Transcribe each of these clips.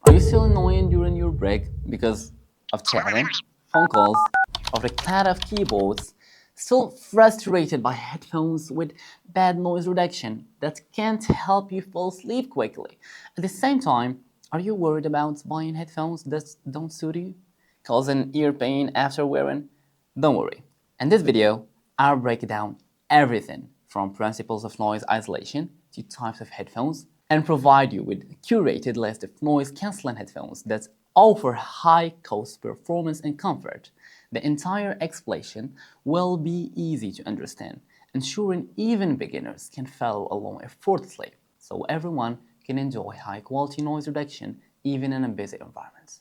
Are you still annoyed during your break because of chatting, phone calls, or the clatter of keyboards? Still frustrated by headphones with bad noise reduction that can't help you fall asleep quickly? At the same time, are you worried about buying headphones that don't suit you, causing ear pain after wearing? Don't worry. In this video, I'll break down everything from principles of noise isolation to types of headphones and provide you with a curated list of noise-canceling headphones that offer high-cost performance and comfort. The entire explanation will be easy to understand, ensuring even beginners can follow along effortlessly, so everyone can enjoy high-quality noise reduction even in a busy environment.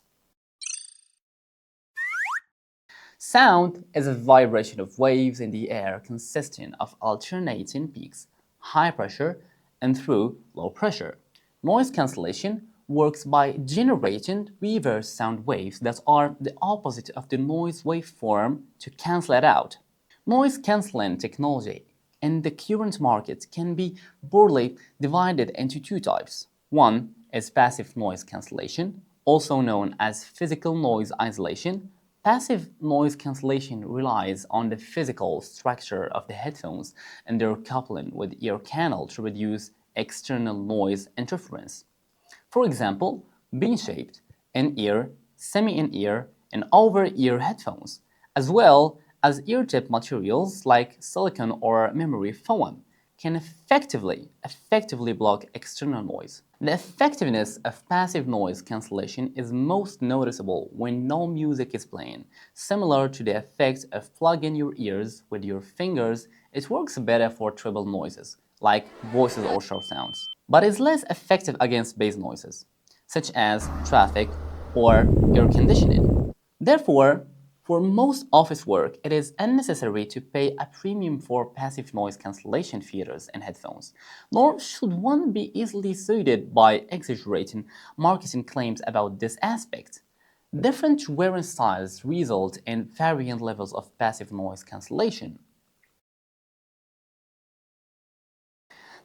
Sound is a vibration of waves in the air consisting of alternating peaks, high pressure and through low pressure. Noise cancellation works by generating reverse sound waves that are the opposite of the noise waveform to cancel it out. Noise cancelling technology in the current market can be broadly divided into two types. One is passive noise cancellation, also known as physical noise isolation. Passive noise cancellation relies on the physical structure of the headphones and their coupling with ear canal to reduce external noise interference. For example, bean-shaped, in-ear, semi-in-ear, and over-ear headphones, as well as ear-tip materials like silicone or memory foam, can effectively block external noise. The effectiveness of passive noise cancellation is most noticeable when no music is playing. Similar to the effect of plugging your ears with your fingers, it works better for treble noises, like voices or sharp sounds, but is less effective against bass noises, such as traffic or air conditioning. Therefore, for most office work, it is unnecessary to pay a premium for passive noise cancellation features in headphones, nor should one be easily swayed by exaggerating marketing claims about this aspect. Different wearing styles result in varying levels of passive noise cancellation.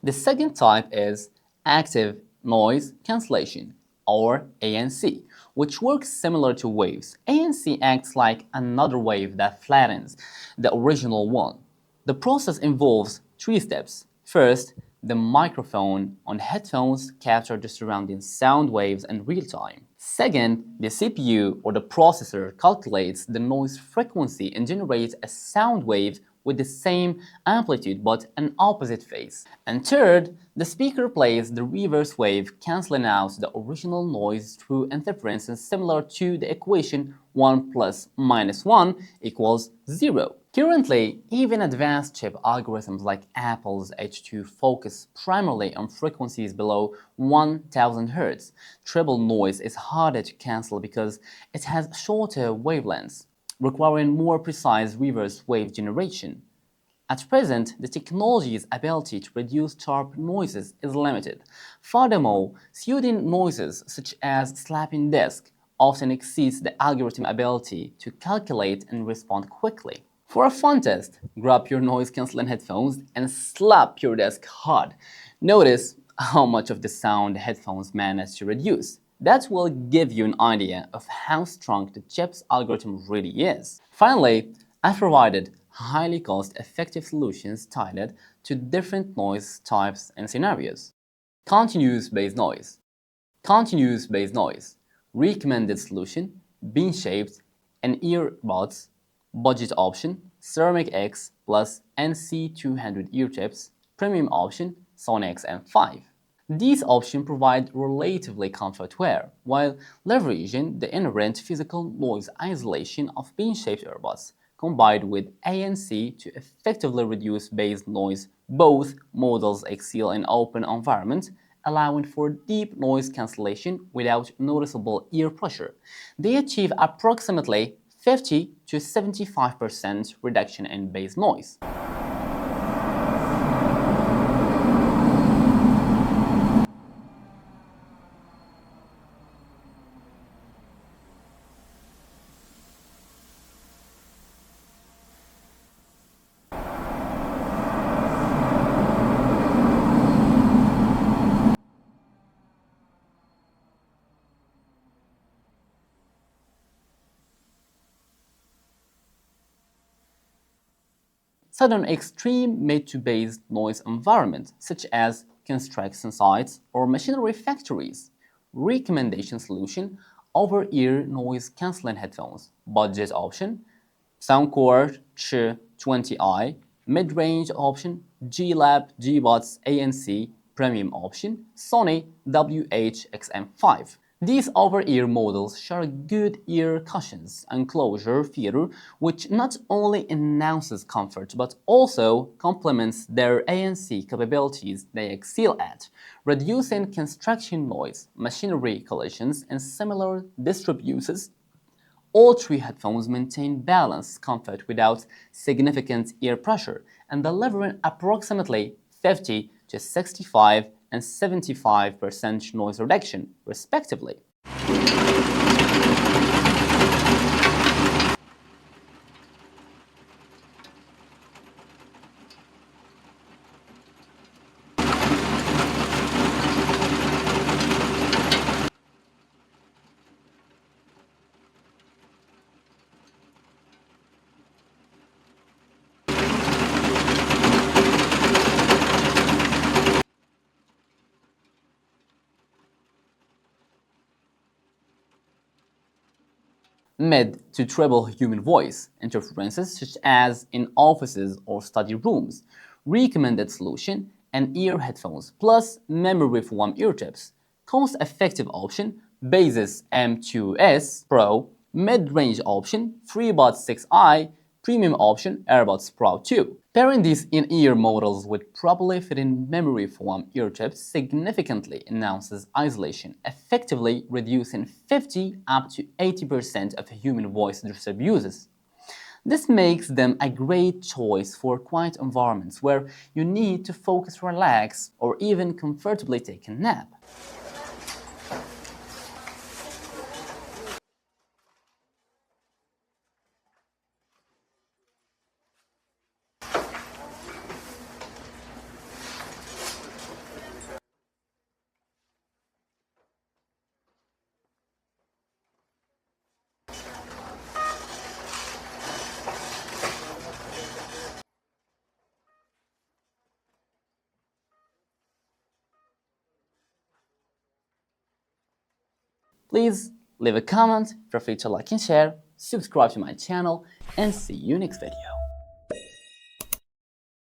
The second type is active noise cancellation, or ANC, which works similar to waves. ANC acts like another wave that flattens the original one. The process involves three steps. First, the microphone on headphones captures the surrounding sound waves in real time. Second, the CPU or the processor calculates the noise frequency and generates a sound wave with the same amplitude but an opposite phase. And third, the speaker plays the reverse wave, cancelling out the original noise through interferences similar to the equation 1 plus minus 1 equals 0. Currently, even advanced chip algorithms like Apple's H2 focus primarily on frequencies below 1000 Hz. Treble noise is harder to cancel because it has shorter wavelengths, requiring more precise reverse wave generation. At present, the technology's ability to reduce sharp noises is limited. Furthermore, soothing noises such as slapping desk often exceeds the algorithm's ability to calculate and respond quickly. For a fun test, grab your noise-canceling headphones and slap your desk hard. Notice how much of the sound the headphones manage to reduce. That will give you an idea of how strong the chip's algorithm really is. Finally, I've provided highly cost-effective solutions tailored to different noise types and scenarios. Continuous bass noise. Continuous bass noise. Recommended solution, bean-shaped and earbuds, budget option, Ceramic X plus NC200 ear tips, premium option, Sony XM5. These options provide relatively comfort wear, while leveraging the inherent physical noise isolation of bean-shaped earbuds, combined with ANC to effectively reduce bass noise. Both models excel in open environments, allowing for deep noise cancellation without noticeable ear pressure. They achieve approximately 50 to 75% reduction in bass noise. set on extreme mid to based noise environments such as construction sites or machinery factories. Recommendation solution: over-ear noise cancelling headphones. Budget option: Soundcore Ch20i. Mid-range option: G-Lab G-Buds ANC. Premium option: Sony WH-XM5. These over-ear models share good ear cushions enclosure feature, which not only enhances comfort but also complements their ANC capabilities they excel at, reducing construction noise, machinery collisions, and similar disturbances. All three headphones maintain balanced comfort without significant ear pressure and delivering approximately 50 to 65 and 75% noise reduction, respectively. Mid to treble human voice interferences such as in offices or study rooms. Recommended solution: an ear headphones plus memory foam ear tips. Cost effective option: Basis M2S Pro. Mid-range option: FreeBuds 6i. Premium option: AirBuds Pro 2. Pairing these in-ear models with properly fitting memory foam ear tips significantly enhances isolation, effectively reducing 50 up to 80% of human voice disturbances. This makes them a great choice for quiet environments where you need to focus, relax, or even comfortably take a nap. Please leave a comment, feel free to like and share, subscribe to my channel, and see you next video.